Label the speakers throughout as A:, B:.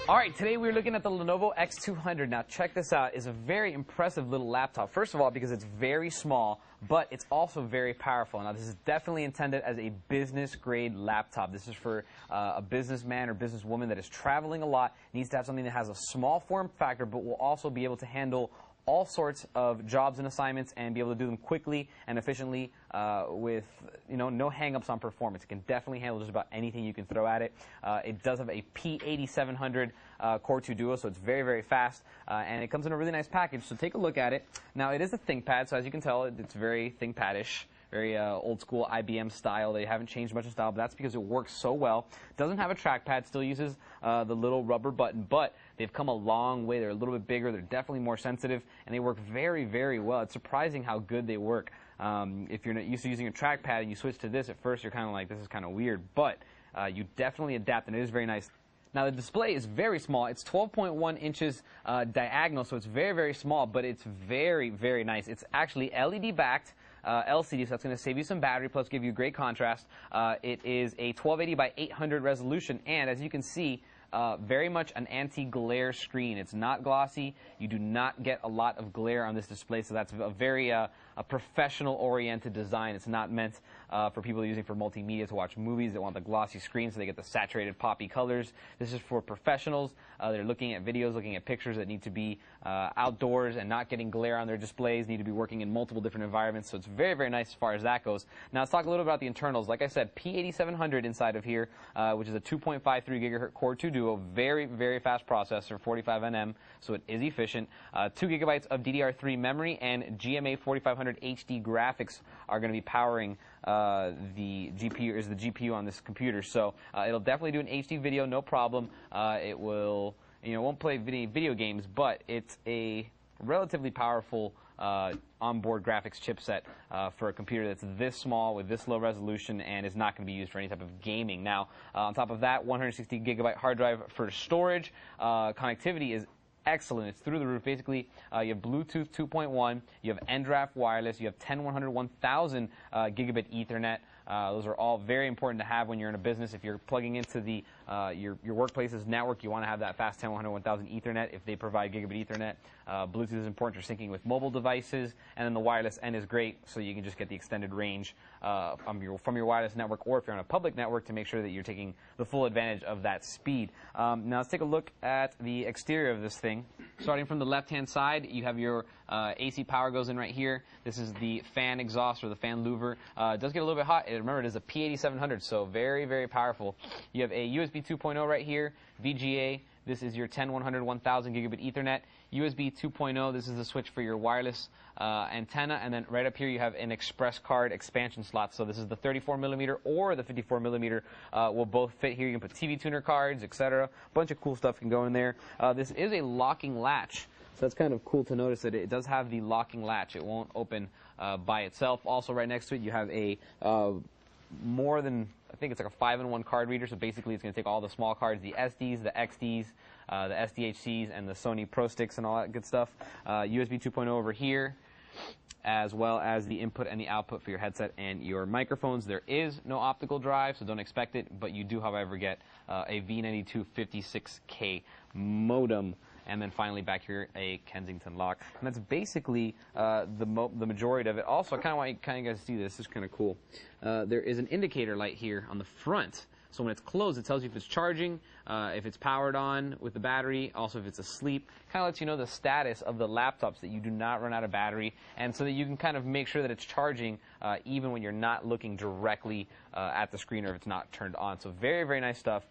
A: All right, today we're looking at the Lenovo X200. Now check this out. It's a very impressive little laptop. First of all, because it's very small, but it's also very powerful. Now this is definitely intended as a business-grade laptop. This is for a businessman or businesswoman that is traveling a lot, needs to have something that has a small form factor, but will also be able to handle all sorts of jobs and assignments and be able to do them quickly and efficiently with no hang-ups on performance. It can definitely handle just about anything you can throw at it. It does have a P8700 Core 2 Duo, so it's very, very fast, and it comes in a really nice package. So take a look at it. Now it is a ThinkPad, so as you can tell, it's very ThinkPad-ish. Very old school IBM style. They haven't changed much in style, but that's because it works so well. Doesn't have a trackpad, still uses the little rubber button, but they've come a long way. They're a little bit bigger, they're definitely more sensitive, and they work very, very well. It's surprising how good they work. If you're not used to using a trackpad and you switch to this, at first you're kind of like, this is kind of weird, but you definitely adapt, and it is very nice. Now the display is very small. It's 12.1 inches diagonal, so it's very, very small, but it's very, very nice. It's actually LED backed. LCD, so that's going to save you some battery, plus give you great contrast. It is a 1280 by 800 resolution, and as you can see, very much an anti-glare screen. It's not glossy. You do not get a lot of glare on this display, so that's a very a professional-oriented design. It's not meant for people using for multimedia to watch movies that want the glossy screen so they get the saturated poppy colors. This is for professionals. They're looking at videos, looking at pictures that need to be outdoors and not getting glare on their displays, need to be working in multiple different environments, so it's very, very nice as far as that goes. Now let's talk a little about the internals. Like I said, P8700 inside of here, which is a 2.53 gigahertz Core 2 Duo, very, very fast processor, 45 nm, so it is efficient. 2 gigabytes of DDR3 memory and GMA 4500 HD graphics are going to be powering the GPU on this computer. So it'll definitely do an HD video, no problem. It will, won't play video games, but it's a relatively powerful onboard graphics chipset for a computer that's this small with this low resolution and is not going to be used for any type of gaming. Now, on top of that, 160 gigabyte hard drive for storage. Connectivity is excellent. It's through the roof. Basically, you have Bluetooth 2.1, you have NDRAF wireless, you have 10, 1000 gigabit Ethernet. Those are all very important to have when you're in a business. If you're plugging into the your workplace's network, you want to have that fast 10, 1000 Ethernet if they provide gigabit Ethernet. Bluetooth is important for syncing with mobile devices, and then the wireless end is great, so you can just get the extended range from your wireless network, or if you're on a public network, to make sure that you're taking the full advantage of that speed. Now let's take a look at the exterior of this thing. Starting from the left-hand side, you have your AC power goes in right here. This is the fan exhaust or the fan louver. It does get a little bit hot. Remember, it is a P8700, so very, very powerful. You have a USB 2.0 right here, VGA. This is your 10, 1000 gigabit Ethernet. USB 2.0, this is the switch for your wireless antenna. And then right up here you have an express card expansion slot. So this is the 34 millimeter or the 54 millimeter will both fit here. You can put TV tuner cards, etc. A bunch of cool stuff can go in there. This is a locking latch. So that's kind of cool to notice that it does have the locking latch. It won't open by itself. Also right next to it you have a more than, I think it's like a 5-in-1 card reader, so basically it's going to take all the small cards, the SDs, the XDs, the SDHCs, and the Sony Pro Sticks and all that good stuff. USB 2.0 over here, as well as the input and the output for your headset and your microphones. There is no optical drive, so don't expect it, but you do, however, get a V92 56K modem. And then finally back here, a Kensington lock. And that's basically the majority of it. Also, I kind of want you guys to see this. This is kind of cool. There is an indicator light here on the front. So when it's closed, it tells you if it's charging, if it's powered on with the battery, also if it's asleep. Kind of lets you know the status of the laptops, that you do not run out of battery, and so that you can kind of make sure that it's charging even when you're not looking directly at the screen or if it's not turned on. So very, very nice stuff.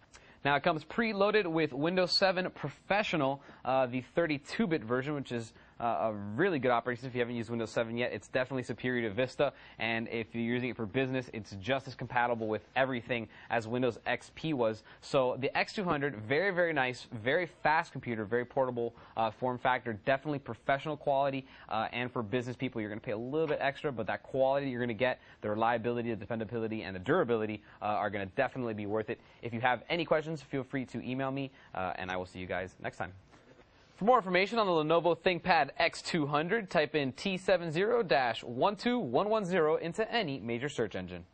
A: Now it comes preloaded with Windows 7 Professional, the 32-bit version, which is a really good operating system. If you haven't used Windows 7 yet, it's definitely superior to Vista, and if you're using it for business, it's just as compatible with everything as Windows XP was. So the X200, very, very nice, very fast computer, very portable form factor, definitely professional quality, and for business people, you're going to pay a little bit extra, but that quality you're going to get, the reliability, the dependability, and the durability are going to definitely be worth it. If you have any questions, feel free to email me, and I will see you guys next time. For more information on the Lenovo ThinkPad X200, type in T70-12110 into any major search engine.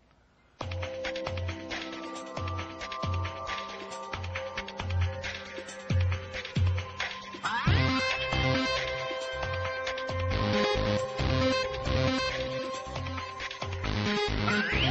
B: All right.